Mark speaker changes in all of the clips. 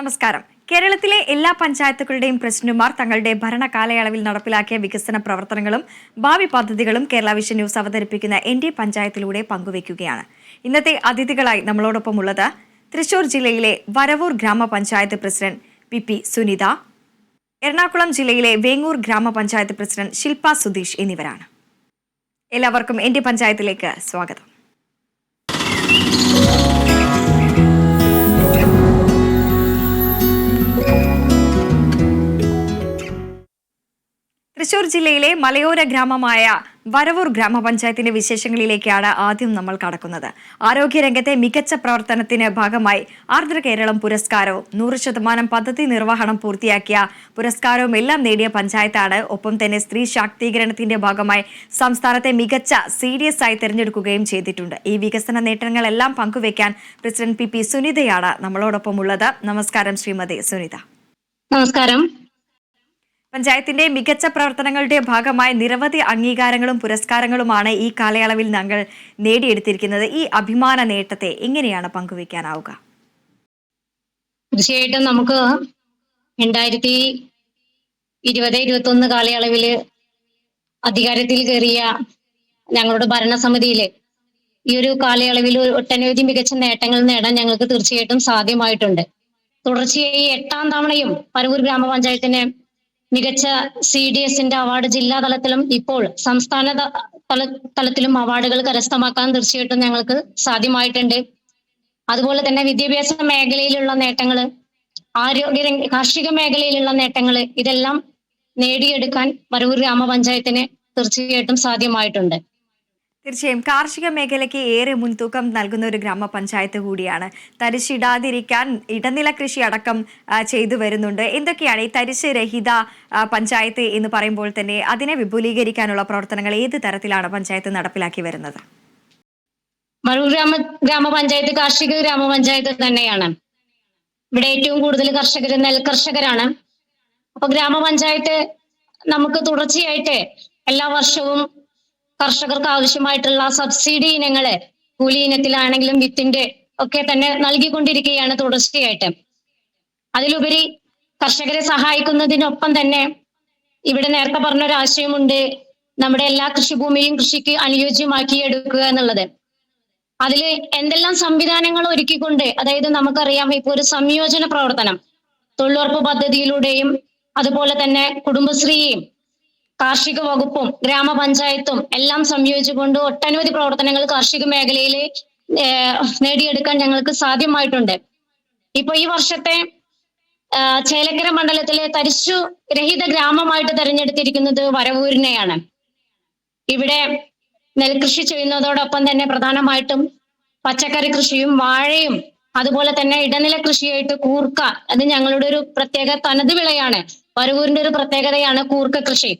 Speaker 1: നമസ്കാരം. കേരളത്തിലെ എല്ലാ പഞ്ചായത്തുകളുടെയും പ്രസിഡന്റുമാർ തങ്ങളുടെ ഭരണകാലയളവിൽ നടപ്പിലാക്കിയ വികസന പ്രവർത്തനങ്ങളും ഭാവി പദ്ധതികളും കേരള വിഷൻ ന്യൂസ് അവതരിപ്പിക്കുന്ന എന്റെ പഞ്ചായത്തിലൂടെ പങ്കുവയ്ക്കുകയാണ്. ഇന്നത്തെ അതിഥികളായി നമ്മളോടൊപ്പം ഉള്ളത് തൃശൂർ ജില്ലയിലെ വരവൂർ ഗ്രാമപഞ്ചായത്ത് പ്രസിഡന്റ് പി സുനിത, എറണാകുളം ജില്ലയിലെ വേങ്ങൂർ ഗ്രാമപഞ്ചായത്ത് പ്രസിഡന്റ് ശില്പ സുധീഷ് എന്നിവരാണ്. എല്ലാവർക്കും എന്റെ പഞ്ചായത്തിലേക്ക് സ്വാഗതം. തൃശൂർ ജില്ലയിലെ മലയോര ഗ്രാമമായ വരവൂർ ഗ്രാമപഞ്ചായത്തിന്റെ വിശേഷങ്ങളിലേക്കാണ് ആദ്യം നമ്മൾ കടക്കുന്നത്. ആരോഗ്യരംഗത്തെ മികച്ച പ്രവർത്തനത്തിന് ഭാഗമായി ആർദ്ര കേരളം പുരസ്കാരവും 100% പദ്ധതി നിർവഹണം പൂർത്തിയാക്കിയ പുരസ്കാരവും എല്ലാം നേടിയ പഞ്ചായത്താണ്. ഒപ്പം തന്നെ സ്ത്രീ ശാക്തീകരണത്തിന്റെ ഭാഗമായി സംസ്ഥാനത്തെ മികച്ച CDS ആയി തിരഞ്ഞെടുക്കുകയും ചെയ്തിട്ടുണ്ട്. ഈ വികസന നേട്ടങ്ങളെല്ലാം പങ്കുവയ്ക്കാൻ പ്രസിഡന്റ് പി സുനിതയാണ് നമ്മളോടൊപ്പം ഉള്ളത്. നമസ്കാരം ശ്രീമതി സുനിത.
Speaker 2: നമസ്കാരം.
Speaker 1: പഞ്ചായത്തിന്റെ മികച്ച പ്രവർത്തനങ്ങളുടെ ഭാഗമായി നിരവധി അംഗീകാരങ്ങളും പുരസ്കാരങ്ങളുമാണ് ഈ കാലയളവിൽ ഞങ്ങൾ നേടിയെടുത്തിരിക്കുന്നത്. ഈ അഭിമാന നേട്ടത്തെ എങ്ങനെയാണ് പങ്കുവയ്ക്കാനാവുക?
Speaker 2: തീർച്ചയായിട്ടും നമുക്ക് 2020-21 കാലയളവില് അധികാരത്തിൽ കയറിയ ഞങ്ങളുടെ ഭരണസമിതിയില് ഈ ഒരു കാലയളവിൽ ഒട്ടനവധി മികച്ച നേട്ടങ്ങൾ നേടാൻ ഞങ്ങൾക്ക് തീർച്ചയായിട്ടും സാധ്യമായിട്ടുണ്ട്. തുടർച്ചയായി 8ാം തവണയും വരവൂർ ഗ്രാമപഞ്ചായത്തിന് മികച്ച CDSന്റെ അവാർഡ് ജില്ലാ തലത്തിലും ഇപ്പോൾ സംസ്ഥാന തലത്തിലും അവാർഡുകൾ കരസ്ഥമാക്കാൻ തീർച്ചയായിട്ടും ഞങ്ങൾക്ക് സാധ്യമായിട്ടുണ്ട്. അതുപോലെ തന്നെ വിദ്യാഭ്യാസ മേഖലയിലുള്ള നേട്ടങ്ങള്, കാർഷിക മേഖലയിലുള്ള നേട്ടങ്ങള്, ഇതെല്ലാം നേടിയെടുക്കാൻ വരവൂർ ഗ്രാമപഞ്ചായത്തിന് തീർച്ചയായിട്ടും സാധ്യമായിട്ടുണ്ട്.
Speaker 1: തീർച്ചയായും കാർഷിക മേഖലയ്ക്ക് ഏറെ മുൻതൂക്കം നൽകുന്ന ഒരു ഗ്രാമപഞ്ചായത്ത് കൂടിയാണ്. തരിശിടാതിരിക്കാൻ ഇടനില കൃഷി അടക്കം ചെയ്തു വരുന്നുണ്ട്. എന്തൊക്കെയാണ് ഈ തരിശ് രഹിത പഞ്ചായത്ത് എന്ന് പറയുമ്പോൾ തന്നെ അതിനെ വിപുലീകരിക്കാനുള്ള പ്രവർത്തനങ്ങൾ ഏത് തരത്തിലാണ് പഞ്ചായത്ത് നടപ്പിലാക്കി വരുന്നത്?
Speaker 2: വരവൂർ ഗ്രാമപഞ്ചായത്ത് കാർഷിക ഗ്രാമപഞ്ചായത്ത് തന്നെയാണ്. ഇവിടെ ഏറ്റവും കൂടുതൽ കർഷകർ നെൽകർഷകരാണ്. അപ്പൊ ഗ്രാമപഞ്ചായത്ത് നമുക്ക് തുടർച്ചയായിട്ട് എല്ലാ വർഷവും കർഷകർക്ക് ആവശ്യമായിട്ടുള്ള സബ്സിഡി ഇനങ്ങള് കൂലി ഇനത്തിലാണെങ്കിലും വിത്തിന്റെ ഒക്കെ തന്നെ നൽകിക്കൊണ്ടിരിക്കുകയാണ് തുടർച്ചയായിട്ട്. അതിലുപരി കർഷകരെ സഹായിക്കുന്നതിനൊപ്പം തന്നെ ഇവിടെ നേരത്തെ പറഞ്ഞൊരു ആശയമുണ്ട്, നമ്മുടെ എല്ലാ കൃഷിഭൂമിയും കൃഷിക്ക് അനുയോജ്യമാക്കി എടുക്കുക എന്നുള്ളത്. അതിൽ എന്തെല്ലാം സംവിധാനങ്ങൾ ഒരുക്കിക്കൊണ്ട്, അതായത് നമുക്കറിയാം ഇപ്പൊ ഒരു സംയോജന പ്രവർത്തനം തൊഴിലുറപ്പ് പദ്ധതിയിലൂടെയും അതുപോലെ തന്നെ കുടുംബശ്രീയും കാർഷിക വകുപ്പും ഗ്രാമപഞ്ചായത്തും എല്ലാം സംയോജിച്ചുകൊണ്ട് ഒട്ടനവധി പ്രവർത്തനങ്ങൾ കാർഷിക മേഖലയിൽ നേടിയെടുക്കാൻ ഞങ്ങൾക്ക് സാധ്യമായിട്ടുണ്ട്. ഇപ്പൊ ഈ വർഷത്തെ ചേലക്കര മണ്ഡലത്തിലെ തരിശു രഹിത ഗ്രാമമായിട്ട് തെരഞ്ഞെടുത്തിരിക്കുന്നത് വരവൂരിനെയാണ്. ഇവിടെ നെൽകൃഷി ചെയ്യുന്നതോടൊപ്പം തന്നെ പ്രധാനമായിട്ടും പച്ചക്കറി കൃഷിയും വാഴയും അതുപോലെ തന്നെ ഇടനില കൃഷിയായിട്ട് കൂർക്ക, അത് ഞങ്ങളുടെ ഒരു പ്രത്യേക തനത് വിളയാണ്. വരവൂരിന്റെ ഒരു പ്രത്യേകതയാണ് കൂർക്ക കൃഷി.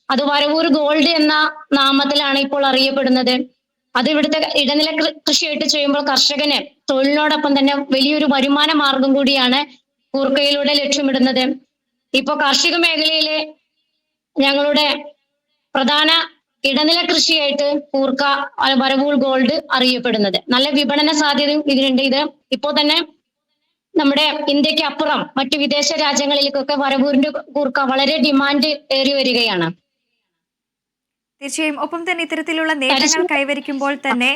Speaker 2: അത് വരവൂർ ഗോൾഡ് എന്ന നാമത്തിലാണ് ഇപ്പോൾ അറിയപ്പെടുന്നത്. അത് ഇവിടുത്തെ ഇടനില കൃഷിയായിട്ട് ചെയ്യുമ്പോൾ കർഷകന് തൊഴിലിനോടൊപ്പം തന്നെ വലിയൊരു വരുമാന മാർഗം കൂടിയാണ് കൂർക്കയിലൂടെ ലക്ഷ്യമിടുന്നത്. ഇപ്പൊ കാർഷിക മേഖലയിലെ ഞങ്ങളുടെ പ്രധാന ഇടനില കൃഷിയായിട്ട് കൂർക്ക വരവൂർ ഗോൾഡ് അറിയപ്പെടുന്നത്. നല്ല വിപണന സാധ്യതയും ഇതിനുണ്ട്. ഇത് ഇപ്പോൾ തന്നെ നമ്മുടെ ഇന്ത്യക്ക് അപ്പുറം മറ്റു വിദേശ രാജ്യങ്ങളിലേക്കൊക്കെ വരവൂരിന്റെ കൂർക്ക വളരെ ഡിമാൻഡ് ഏറി വരികയാണ്.
Speaker 1: തീർച്ചയായും. ഒപ്പം തന്നെ ഇത്തരത്തിലുള്ള നേട്ടങ്ങൾ കൈവരിക്കുമ്പോൾ തന്നെ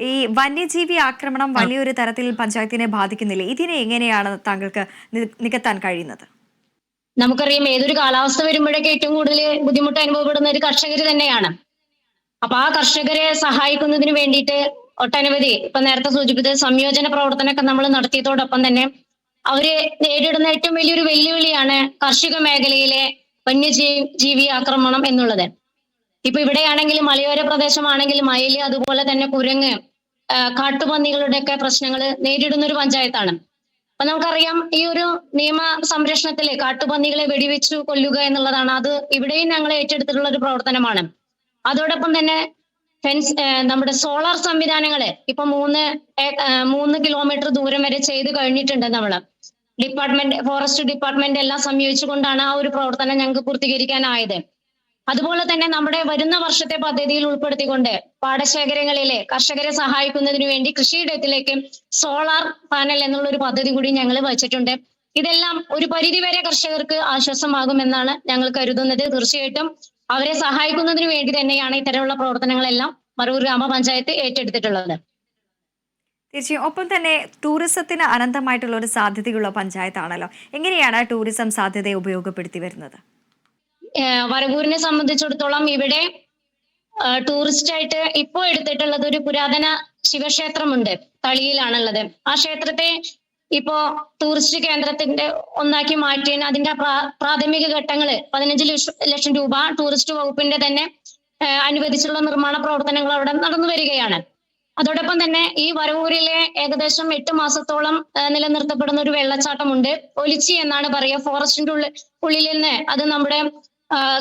Speaker 1: ഈ വന്യജീവി ആക്രമണം വലിയൊരു തരത്തിൽ പഞ്ചായത്തിനെ ബാധിക്കുന്നില്ലേ? ഇതിനെ എങ്ങനെയാണ് താങ്കൾക്ക് നികത്താൻ കഴിയുന്നത്?
Speaker 2: നമുക്കറിയാം ഏതൊരു കാലാവസ്ഥ വരുമ്പോഴൊക്കെ ഏറ്റവും കൂടുതൽ ബുദ്ധിമുട്ട് അനുഭവപ്പെടുന്ന ഒരു കർഷകർ തന്നെയാണ്. അപ്പൊ ആ കർഷകരെ സഹായിക്കുന്നതിന് വേണ്ടിയിട്ട് ഒട്ടനവധി ഇപ്പൊ നേരത്തെ സൂചിപ്പിച്ച സംയോജന പ്രവർത്തനമൊക്കെ നമ്മൾ നടത്തിയതോടൊപ്പം തന്നെ അവര് നേരിടുന്ന ഏറ്റവും വലിയൊരു വെല്ലുവിളിയാണ് കാർഷിക മേഖലയിലെ വന്യജീവി ആക്രമണം എന്നുള്ളത്. ഇപ്പൊ ഇവിടെയാണെങ്കിലും മലയോര പ്രദേശമാണെങ്കിലും മയില്, അതുപോലെ തന്നെ കുരങ്ങ്, കാട്ടുപന്നികളുടെ ഒക്കെ പ്രശ്നങ്ങൾ നേരിടുന്ന ഒരു പഞ്ചായത്താണ്. അപ്പൊ നമുക്കറിയാം ഈ ഒരു നിയമ സംരക്ഷണത്തില് കാട്ടുപന്നികളെ വെടിവെച്ചു കൊല്ലുക എന്നുള്ളതാണ്. അത് ഇവിടെയും ഞങ്ങൾ ഏറ്റെടുത്തിട്ടുള്ള ഒരു പ്രവർത്തനമാണ്. അതോടൊപ്പം തന്നെ നമ്മുടെ സോളാർ സംവിധാനങ്ങള് ഇപ്പൊ 3 കിലോമീറ്റർ ദൂരം വരെ ചെയ്ത് കഴിഞ്ഞിട്ടുണ്ട്. നമ്മള് ഫോറസ്റ്റ് ഡിപ്പാർട്ട്മെന്റ് എല്ലാം സംയോജിച്ചുകൊണ്ടാണ് ആ ഒരു പ്രവർത്തനം ഞങ്ങൾക്ക് പൂർത്തീകരിക്കാനായത്. അതുപോലെ തന്നെ നമ്മുടെ വരുന്ന വർഷത്തെ പദ്ധതിയിൽ ഉൾപ്പെടുത്തിക്കൊണ്ട് പാടശേഖരങ്ങളിലെ കർഷകരെ സഹായിക്കുന്നതിന് വേണ്ടി കൃഷിയിടത്തിലേക്ക് സോളാർ പാനൽ എന്നുള്ള ഒരു പദ്ധതി കൂടി ഞങ്ങൾ വച്ചിട്ടുണ്ട്. ഇതെല്ലാം ഒരു പരിധിവരെ കർഷകർക്ക് ആശ്വാസമാകുമെന്നാണ് ഞങ്ങൾ കരുതുന്നത്. തീർച്ചയായിട്ടും അവരെ സഹായിക്കുന്നതിന് വേണ്ടി തന്നെയാണ് ഇത്തരമുള്ള പ്രവർത്തനങ്ങളെല്ലാം മറവൂർ ഗ്രാമപഞ്ചായത്ത് ഏറ്റെടുത്തിട്ടുള്ളത്.
Speaker 1: തീർച്ചയായും. ഒപ്പം തന്നെ ടൂറിസത്തിന് അനന്തമായിട്ടുള്ള ഒരു സാധ്യതയുള്ള പഞ്ചായത്താണല്ലോ. എങ്ങനെയാണ് ടൂറിസം സാധ്യതയെ ഉപയോഗപ്പെടുത്തി വരുന്നത്?
Speaker 2: വരവൂരിനെ സംബന്ധിച്ചിടത്തോളം ഇവിടെ ടൂറിസ്റ്റ് ആയിട്ട് ഇപ്പോൾ എടുത്തിട്ടുള്ളത് ഒരു പുരാതന ശിവക്ഷേത്രമുണ്ട്, തളിയിലാണുള്ളത്. ആ ക്ഷേത്രത്തെ ഇപ്പോ ടൂറിസ്റ്റ് കേന്ദ്രത്തിന്റെ ഒന്നാക്കി മാറ്റി അതിന്റെ പ്രാഥമിക ഘട്ടങ്ങള് 15 ലക്ഷം രൂപ ടൂറിസ്റ്റ് വകുപ്പിന്റെ തന്നെ അനുവദിച്ചുള്ള നിർമ്മാണ പ്രവർത്തനങ്ങൾ അവിടെ നടന്നു വരികയാണ്. അതോടൊപ്പം തന്നെ ഈ വരവൂരിലെ ഏകദേശം 8 മാസത്തോളം നിലനിർത്തപ്പെടുന്ന ഒരു വെള്ളച്ചാട്ടമുണ്ട്. ഒലിച്ചി എന്നാണ് പറയുക. ഫോറസ്റ്റിന്റെ ഉള്ളിൽ നിന്ന് അത് നമ്മുടെ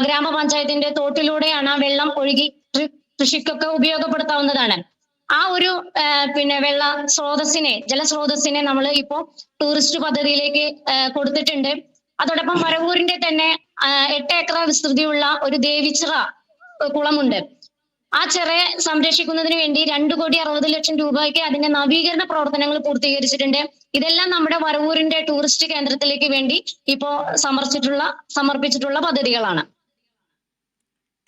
Speaker 2: ഗ്രാമപഞ്ചായത്തിന്റെ തോട്ടിലൂടെയാണ് ആ വെള്ളം ഒഴുകി കൃഷിക്കൊക്കെ ഉപയോഗപ്പെടുത്താവുന്നതാണ്. ആ ഒരു വെള്ള ജലസ്രോതസ്സിനെ നമ്മൾ ഇപ്പോ ടൂറിസ്റ്റ് പദ്ധതിയിലേക്ക് കൊടുത്തിട്ടുണ്ട്. അതോടൊപ്പം വരവൂരിന്റെ തന്നെ 8 ഏക്കർ വിസ്തൃതിയുള്ള ഒരു ദേവിച്ചിറ കുളമുണ്ട്. ആ ചിറയെ സംരക്ഷിക്കുന്നതിന് വേണ്ടി 2,60,00,000 രൂപയ്ക്ക് അതിന്റെ നവീകരണ പ്രവർത്തനങ്ങൾ പൂർത്തീകരിച്ചിട്ടുണ്ട്. ഇതെല്ലാം നമ്മുടെ വരവൂരിന്റെ ടൂറിസ്റ്റ് കേന്ദ്രത്തിലേക്ക് വേണ്ടി ഇപ്പോ സമർപ്പിച്ചിട്ടുള്ള പദ്ധതികളാണ്.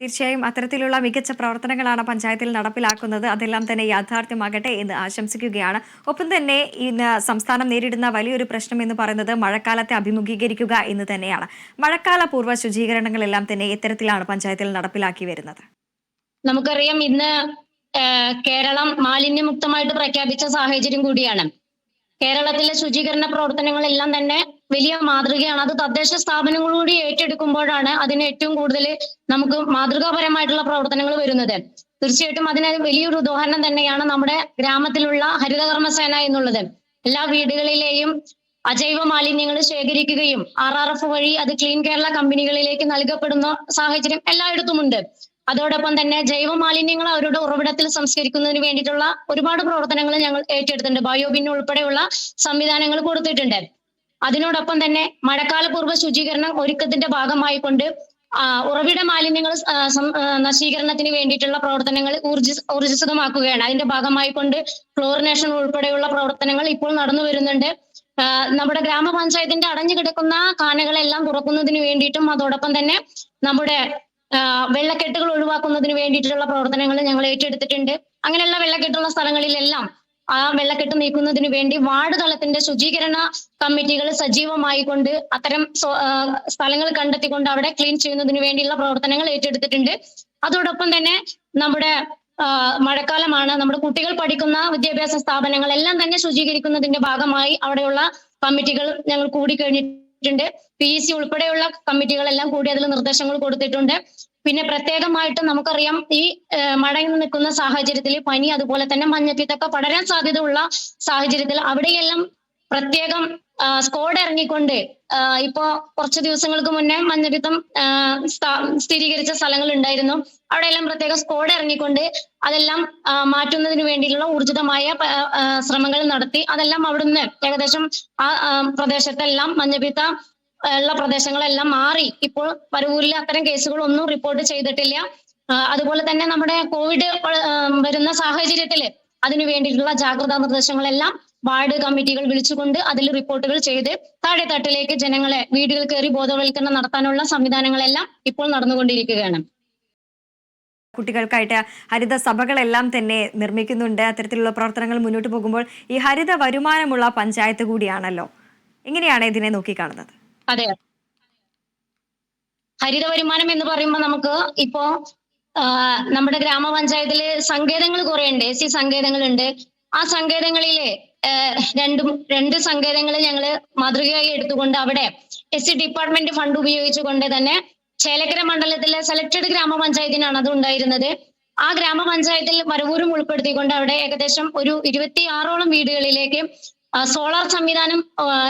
Speaker 1: തീർച്ചയായും അത്തരത്തിലുള്ള മികച്ച പ്രവർത്തനങ്ങളാണ് പഞ്ചായത്തിൽ നടപ്പിലാക്കുന്നത്. അതെല്ലാം തന്നെ യാഥാർത്ഥ്യമാകട്ടെ എന്ന് ആശംസിക്കുകയാണ്. ഒപ്പം തന്നെ ഇന്ന് സംസ്ഥാനം നേരിടുന്ന വലിയൊരു പ്രശ്നം എന്ന് പറയുന്നത് മഴക്കാലത്തെ അഭിമുഖീകരിക്കുക എന്ന് തന്നെയാണ്. മഴക്കാല പൂർവ്വ ശുചീകരണങ്ങളെല്ലാം തന്നെ ഇത്തരത്തിലാണ് പഞ്ചായത്തിൽ നടപ്പിലാക്കി വരുന്നത്.
Speaker 2: നമുക്കറിയാം ഇന്ന് കേരളം മാലിന്യമുക്തമായിട്ട് പ്രഖ്യാപിച്ച സാഹചര്യം കൂടിയാണ്. കേരളത്തിലെ ശുചീകരണ പ്രവർത്തനങ്ങളെല്ലാം തന്നെ വലിയ മാതൃകയാണ്. അത് തദ്ദേശ സ്ഥാപനങ്ങളൂടി ഏറ്റെടുക്കുമ്പോഴാണ് അതിന് ഏറ്റവും കൂടുതൽ നമുക്ക് മാതൃകാപരമായിട്ടുള്ള പ്രവർത്തനങ്ങൾ വരുന്നത്. തീർച്ചയായിട്ടും അതിന് വലിയൊരു ഉദാഹരണം തന്നെയാണ് നമ്മുടെ ഗ്രാമത്തിലുള്ള ഹരിതകർമ്മസേന എന്നുള്ളത്. എല്ലാ വീടുകളിലെയും അജൈവ മാലിന്യങ്ങൾ ശേഖരിക്കുകയും RRF വഴി അത് ക്ലീൻ കേരള കമ്പനികളിലേക്ക് നൽകപ്പെടുന്ന സാഹചര്യം എല്ലായിടത്തുമുണ്ട്. അതോടൊപ്പം തന്നെ ജൈവ മാലിന്യങ്ങൾ അവരുടെ ഉറവിടത്തിൽ സംസ്കരിക്കുന്നതിന് വേണ്ടിയിട്ടുള്ള ഒരുപാട് പ്രവർത്തനങ്ങൾ ഞങ്ങൾ ഏറ്റെടുത്തിട്ടുണ്ട്. ബയോബിൻ ഉൾപ്പെടെയുള്ള സംവിധാനങ്ങൾ കൊടുത്തിട്ടുണ്ട്. അതിനോടൊപ്പം തന്നെ മഴക്കാല പൂർവ്വ ശുചീകരണം ഒരുക്കത്തിന്റെ ഭാഗമായിക്കൊണ്ട് ഉറവിട മാലിന്യങ്ങൾ നശീകരണത്തിന് വേണ്ടിയിട്ടുള്ള പ്രവർത്തനങ്ങൾ ഊർജിതമാക്കുകയാണ്. അതിന്റെ ഭാഗമായിക്കൊണ്ട് ക്ലോറിനേഷൻ ഉൾപ്പെടെയുള്ള പ്രവർത്തനങ്ങൾ ഇപ്പോൾ നടന്നു വരുന്നുണ്ട്. നമ്മുടെ ഗ്രാമപഞ്ചായത്തിന്റെ അടഞ്ഞു കിടക്കുന്ന കാനകളെല്ലാം തുറക്കുന്നതിന് വേണ്ടിയിട്ടും അതോടൊപ്പം തന്നെ നമ്മുടെ വെള്ളക്കെട്ടുകൾ ഒഴിവാക്കുന്നതിന് വേണ്ടിയിട്ടുള്ള പ്രവർത്തനങ്ങൾ ഞങ്ങൾ ഏറ്റെടുത്തിട്ടുണ്ട്. അങ്ങനെയുള്ള വെള്ളക്കെട്ടുള്ള സ്ഥലങ്ങളിലെല്ലാം ആ വെള്ളക്കെട്ട് നീക്കുന്നതിന് വേണ്ടി വാർഡ് തലത്തിന്റെ ശുചീകരണ കമ്മിറ്റികൾ സജീവമായി കൊണ്ട് അത്തരം സ്ഥലങ്ങൾ കണ്ടെത്തിക്കൊണ്ട് അവിടെ ക്ലീൻ ചെയ്യുന്നതിന് വേണ്ടിയുള്ള പ്രവർത്തനങ്ങൾ ഏറ്റെടുത്തിട്ടുണ്ട്. അതോടൊപ്പം തന്നെ നമ്മുടെ മഴക്കാലമാണ്. നമ്മുടെ കുട്ടികൾ പഠിക്കുന്ന വിദ്യാഭ്യാസ സ്ഥാപനങ്ങളെല്ലാം തന്നെ ശുചീകരിക്കുന്നതിന്റെ ഭാഗമായി അവിടെയുള്ള കമ്മിറ്റികൾ ഞങ്ങൾ കൂടിക്കഴിഞ്ഞിട്ടുണ്ട്. PEC ഉൾപ്പെടെയുള്ള കമ്മിറ്റികളെല്ലാം കൂടി അതിൽ നിർദ്ദേശങ്ങൾ കൊടുത്തിട്ടുണ്ട്. പിന്നെ പ്രത്യേകമായിട്ട് നമുക്കറിയാം ഈ മഴ നിൽക്കുന്ന സാഹചര്യത്തിൽ പനി അതുപോലെ തന്നെ മഞ്ഞപ്പിത്തൊക്കെ പടരാൻ സാധ്യതയുള്ള സാഹചര്യത്തിൽ അവിടെയെല്ലാം പ്രത്യേകം സ്ക്വാഡ് ഇറങ്ങിക്കൊണ്ട് ഇപ്പോ കുറച്ച് ദിവസങ്ങൾക്ക് മുന്നേ മഞ്ഞപ്പിത്തം സ്ഥിരീകരിച്ച സ്ഥലങ്ങൾ ഉണ്ടായിരുന്നു. അവിടെയെല്ലാം പ്രത്യേക സ്ക്വാഡ് ഇറങ്ങിക്കൊണ്ട് അതെല്ലാം മാറ്റുന്നതിന് വേണ്ടിയുള്ള ഊർജിതമായ ശ്രമങ്ങൾ നടത്തി. അതെല്ലാം അവിടുന്ന് ഏകദേശം ആ പ്രദേശത്തെല്ലാം മഞ്ഞപ്പിത്ത ഉള്ള പ്രദേശങ്ങളെല്ലാം മാറി. ഇപ്പോൾ വരവൂരിൽ അത്തരം കേസുകളൊന്നും റിപ്പോർട്ട് ചെയ്തിട്ടില്ല. അതുപോലെ തന്നെ നമ്മുടെ കോവിഡ് വരുന്ന സാഹചര്യത്തിൽ അതിനു വേണ്ടിയിട്ടുള്ള ജാഗ്രതാ നിർദ്ദേശങ്ങളെല്ലാം വാർഡ് കമ്മിറ്റികൾ വിളിച്ചുകൊണ്ട് അതിൽ റിപ്പോർട്ടുകൾ ചെയ്ത് താഴെ തട്ടിലേക്ക് ജനങ്ങളെ വീടുകൾ കയറി ബോധവൽക്കരണം നടത്താനുള്ള സംവിധാനങ്ങളെല്ലാം ഇപ്പോൾ നടന്നുകൊണ്ടിരിക്കുകയാണ്.
Speaker 1: കുട്ടികൾക്കായിട്ട് ഹരിത സഭകളെല്ലാം തന്നെ നിർമ്മിക്കുന്നുണ്ട്. അത്തരത്തിലുള്ള പ്രവർത്തനങ്ങൾ മുന്നോട്ട് പോകുമ്പോൾ ഈ ഹരിത വരുമാനമുള്ള പഞ്ചായത്ത് കൂടിയാണല്ലോ. എങ്ങനെയാണ് ഇതിനെ നോക്കിക്കാണുന്നത്?
Speaker 2: അതെ, ഹരിത വരുമാനം എന്ന് പറയുമ്പോൾ നമുക്ക് ഇപ്പോ നമ്മുടെ ഗ്രാമപഞ്ചായത്തില് സങ്കേതങ്ങൾ കുറെ ഉണ്ട്. AC സങ്കേതങ്ങളുണ്ട്. ആ സങ്കേതങ്ങളിലെ രണ്ട് സങ്കേതങ്ങൾ ഞങ്ങള് മാതൃകയായി എടുത്തുകൊണ്ട് അവിടെ SC ഡിപ്പാർട്ട്മെന്റ് ഫണ്ട് ഉപയോഗിച്ചുകൊണ്ട് തന്നെ ചേലക്കര മണ്ഡലത്തിലെ സെലക്ടഡ് ഗ്രാമപഞ്ചായത്തിനാണ് അത് ഉണ്ടായിരുന്നത്. ആ ഗ്രാമപഞ്ചായത്തിൽ വരവൂരും ഉൾപ്പെടുത്തിക്കൊണ്ട് അവിടെ ഏകദേശം ഒരു 26ഓളം വീടുകളിലേക്ക് സോളാർ സംവിധാനം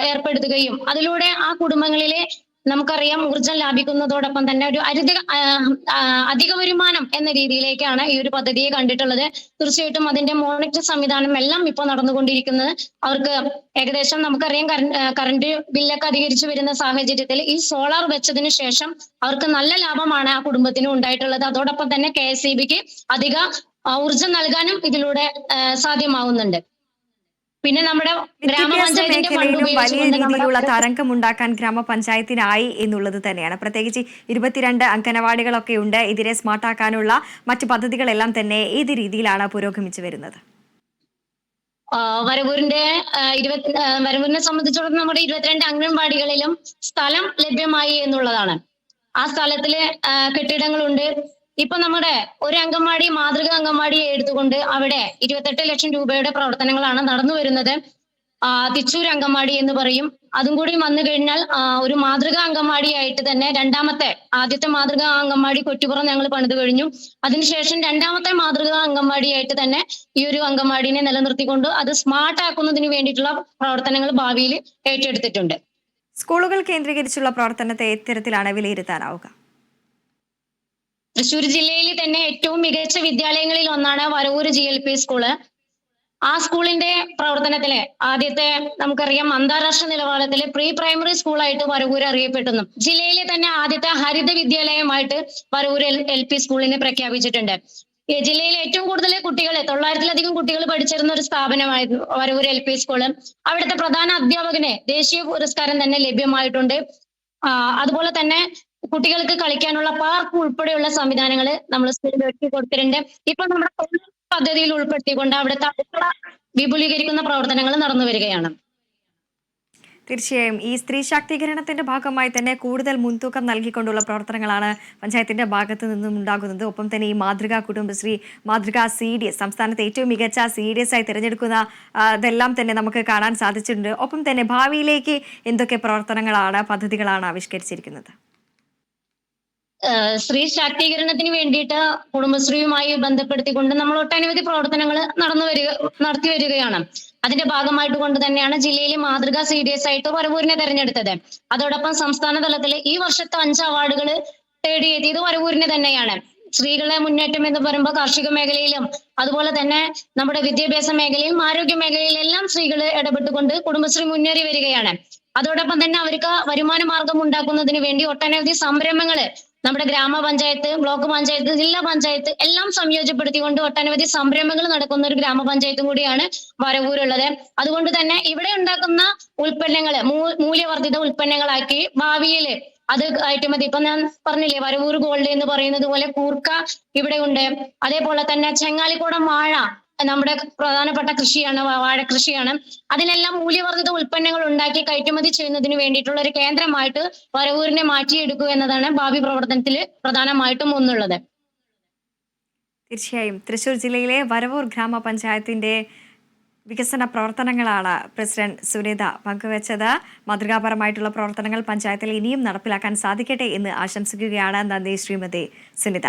Speaker 2: ഏർപ്പെടുത്തുകയും അതിലൂടെ ആ കുടുംബങ്ങളിലെ നമുക്കറിയാം ഊർജം ലാഭിക്കുന്നതോടൊപ്പം തന്നെ ഒരു അധിക വരുമാനം എന്ന രീതിയിലേക്കാണ് ഈ ഒരു പദ്ധതിയെ കണ്ടിട്ടുള്ളത്. തീർച്ചയായിട്ടും അതിന്റെ മോണിറ്റർ സംവിധാനം എല്ലാം ഇപ്പോൾ നടന്നുകൊണ്ടിരിക്കുന്നത്. അവർക്ക് ഏകദേശം നമുക്കറിയാം കറണ്ട് ബില്ലൊക്കെ അധികരിച്ചു വരുന്ന സാഹചര്യത്തിൽ ഈ സോളാർ വെച്ചതിന് ശേഷം അവർക്ക് നല്ല ലാഭമാണ് ആ കുടുംബത്തിന് ഉണ്ടായിട്ടുള്ളത്. അതോടൊപ്പം തന്നെ KSEBക്ക് അധിക ഊർജം നൽകാനും ഇതിലൂടെ സാധ്യമാവുന്നുണ്ട്. പിന്നെ നമ്മുടെ
Speaker 1: വിദ്യാഭ്യാസ
Speaker 2: ഗ്രാമപഞ്ചായത്തിന്റെ ഫണ്ട്
Speaker 1: മേഖലയിലും വലിയ
Speaker 2: ഉപയോഗിച്ചുകൊണ്ട് നമ്മുടെ
Speaker 1: രീതിയിലുള്ള തരംഗമുണ്ടാക്കാൻ ഗ്രാമപഞ്ചായത്തിനായി എന്നുള്ളത് തന്നെയാണ്. പ്രത്യേകിച്ച് 22 അംഗനവാടികളൊക്കെ ഉണ്ട്. ഇതിനെ സ്മാർട്ടാക്കാനുള്ള മറ്റു പദ്ധതികളെല്ലാം തന്നെ ഏത് രീതിയിലാണ് പുരോഗമിച്ചു വരുന്നത്?
Speaker 2: വരവൂരിന്റെ വരവൂരിനെ സംബന്ധിച്ചിടത്തോളം നമ്മുടെ 22 അംഗൻവാടികളിലും സ്ഥലം ലഭ്യമായി എന്നുള്ളതാണ്. ആ സ്ഥലത്തില് കെട്ടിടങ്ങളുണ്ട്. ഇപ്പൊ നമ്മുടെ ഒരു അംഗൻവാടി മാതൃക അംഗൻവാടിയെ എടുത്തുകൊണ്ട് അവിടെ 28 ലക്ഷം രൂപയുടെ പ്രവർത്തനങ്ങളാണ് നടന്നു വരുന്നത്. തിച്ചൂർ അംഗൻവാടി എന്ന് പറയും. അതും കൂടി വന്നു കഴിഞ്ഞാൽ ഒരു മാതൃക അംഗൻവാടിയായിട്ട് തന്നെ ആദ്യത്തെ മാതൃക അംഗൻവാടി കൊറ്റുപുറം ഞങ്ങൾ പണിത് കഴിഞ്ഞു. അതിനുശേഷം രണ്ടാമത്തെ മാതൃക അംഗൻവാടിയായിട്ട് തന്നെ ഈ ഒരു അംഗൻവാടിനെ നിലനിർത്തിക്കൊണ്ട് അത് സ്മാർട്ട് ആക്കുന്നതിന് വേണ്ടിയിട്ടുള്ള പ്രവർത്തനങ്ങൾ ഭാവിയിൽ ഏറ്റെടുത്തിട്ടുണ്ട്.
Speaker 1: സ്കൂളുകൾ കേന്ദ്രീകരിച്ചുള്ള പ്രവർത്തനത്തെ എത്തരത്തിലാണ് വിലയിരുത്താനാവുക?
Speaker 2: തൃശ്ശൂർ ജില്ലയിൽ തന്നെ ഏറ്റവും മികച്ച വിദ്യാലയങ്ങളിൽ ഒന്നാണ് വരവൂര് GLP സ്കൂള്. ആ സ്കൂളിന്റെ പ്രവർത്തനത്തില് ആദ്യത്തെ നമുക്കറിയാം അന്താരാഷ്ട്ര നിലവാരത്തിലെ പ്രീ പ്രൈമറി സ്കൂളായിട്ട് വരവൂർ അറിയപ്പെടുന്നു. ജില്ലയിലെ തന്നെ ആദ്യത്തെ ഹരിത വിദ്യാലയമായിട്ട് വരവൂർ LP സ്കൂളിനെ പ്രഖ്യാപിച്ചിട്ടുണ്ട്. ജില്ലയിലെ ഏറ്റവും കൂടുതൽ കുട്ടികൾ 900-ലധികം കുട്ടികൾ പഠിച്ചിരുന്ന ഒരു സ്ഥാപനമായിരുന്നു വരവൂർ LP സ്കൂള്. അവിടുത്തെ പ്രധാന അധ്യാപകന് ദേശീയ പുരസ്കാരം തന്നെ ലഭ്യമായിട്ടുണ്ട്. അതുപോലെ തന്നെ കുട്ടികൾക്ക് കളിക്കാനുള്ള പാർക്ക് ഉൾപ്പെടെയുള്ള സംവിധാനങ്ങൾ നമ്മൾ സ്കൂളിൽ ഒരുക്കി കൊടുത്തിട്ടുണ്ട്. ഇപ്പൊ നമ്മുടെ പദ്ധതിയിൽ ഉൾപ്പെടുത്തിക്കൊണ്ട് അവിടുത്തെ അടുക്കള വിപുലീകരിക്കുന്ന പ്രവർത്തനങ്ങൾ നടന്നു വരികയാണ്.
Speaker 1: തീർച്ചയായും ഈ സ്ത്രീ ശാക്തീകരണത്തിന്റെ ഭാഗമായി തന്നെ കൂടുതൽ മുൻതൂക്കം നൽകിക്കൊണ്ടുള്ള പ്രവർത്തനങ്ങളാണ് പഞ്ചായത്തിന്റെ ഭാഗത്തു നിന്നും ഉണ്ടാകുന്നത്. ഒപ്പം തന്നെ ഈ മാതൃകാ കുടുംബശ്രീ, മാതൃകാ CDS, സംസ്ഥാനത്തെ ഏറ്റവും മികച്ച CDS ആയി തിരഞ്ഞെടുക്കുന്ന ഇതെല്ലാം തന്നെ നമുക്ക് കാണാൻ സാധിച്ചിട്ടുണ്ട്. ഒപ്പം തന്നെ ഭാവിയിലേക്ക് എന്തൊക്കെ പ്രവർത്തനങ്ങളാണ്, പദ്ധതികളാണ് ആവിഷ്കരിച്ചിരിക്കുന്നത്?
Speaker 2: സ്ത്രീ ശാക്തീകരണത്തിന് വേണ്ടിയിട്ട് കുടുംബശ്രീയുമായി ബന്ധപ്പെടുത്തിക്കൊണ്ട് നമ്മൾ ഒട്ടനവധി പ്രവർത്തനങ്ങൾ നടത്തി വരികയാണ്. അതിന്റെ ഭാഗമായിട്ട് കൊണ്ട് തന്നെയാണ് ജില്ലയിലെ മാതൃകാ CDS ആയിട്ട് വരവൂരിനെ തെരഞ്ഞെടുത്തത്. അതോടൊപ്പം സംസ്ഥാന തലത്തിൽ ഈ വർഷത്തെ 5 അവാർഡുകൾ തേടിയെത്തിയത് വരവൂരിനെ തന്നെയാണ്. സ്ത്രീകളുടെ മുന്നേറ്റം എന്ന് പറയുമ്പോൾ കാർഷിക മേഖലയിലും അതുപോലെ തന്നെ നമ്മുടെ വിദ്യാഭ്യാസ മേഖലയിലും ആരോഗ്യ മേഖലയിലും എല്ലാം സ്ത്രീകൾ ഇടപെട്ടുകൊണ്ട് കുടുംബശ്രീ മുന്നേറി വരികയാണ്. അതോടൊപ്പം തന്നെ അവർക്ക് വരുമാന മാർഗം ഉണ്ടാക്കുന്നതിന് വേണ്ടി ഒട്ടനവധി സംരംഭങ്ങൾ നമ്മുടെ ഗ്രാമപഞ്ചായത്ത്, ബ്ലോക്ക് പഞ്ചായത്ത്, ജില്ലാ പഞ്ചായത്ത് എല്ലാം സംയോജപ്പെടുത്തിക്കൊണ്ട് ഒട്ടനവധി സംരംഭങ്ങൾ നടക്കുന്ന ഒരു ഗ്രാമപഞ്ചായത്തും കൂടിയാണ് വരവൂരുള്ളത്. അതുകൊണ്ട് തന്നെ ഇവിടെ ഉണ്ടാക്കുന്ന ഉൽപ്പന്നങ്ങള് മൂല്യവർദ്ധിത ഉൽപ്പന്നങ്ങളാക്കി ഭാവിയിൽ അത് കയറ്റുമതി, ഇപ്പൊ ഞാൻ പറഞ്ഞില്ലേ വരവൂർ ഗോൾഡ് എന്ന് പറയുന്നത് പോലെ കൂർക്ക ഇവിടെ ഉണ്ട്. അതേപോലെ തന്നെ ചെങ്ങാലിക്കൂടം വാഴ നമ്മുടെ പ്രധാനപ്പെട്ട കൃഷിയാണ്, വാഴ കൃഷിയാണ്. അതിനെല്ലാം മൂല്യവർദ്ധിത ഉൽപ്പന്നങ്ങൾ ഉണ്ടാക്കി കയറ്റുമതി ചെയ്യുന്നതിന് വേണ്ടിയിട്ടുള്ള ഒരു കേന്ദ്രമായിട്ട് വരവൂരിനെ മാറ്റിയെടുക്കുക എന്നതാണ് ഭാവി പ്രവർത്തനത്തിൽ പ്രധാനമായിട്ടും ഒന്നുള്ളത്.
Speaker 1: തീർച്ചയായും തൃശ്ശൂർ ജില്ലയിലെ വരവൂർ ഗ്രാമപഞ്ചായത്തിന്റെ വികസന പ്രവർത്തനങ്ങളാണ് പ്രസിഡന്റ് സുനിത പങ്കുവച്ചത്. മാതൃകാപരമായിട്ടുള്ള പ്രവർത്തനങ്ങൾ പഞ്ചായത്തിൽ ഇനിയും നടപ്പിലാക്കാൻ സാധിക്കട്ടെ എന്ന് ആശംസിക്കുകയാണ്. നന്ദി ശ്രീമതി സുനിത.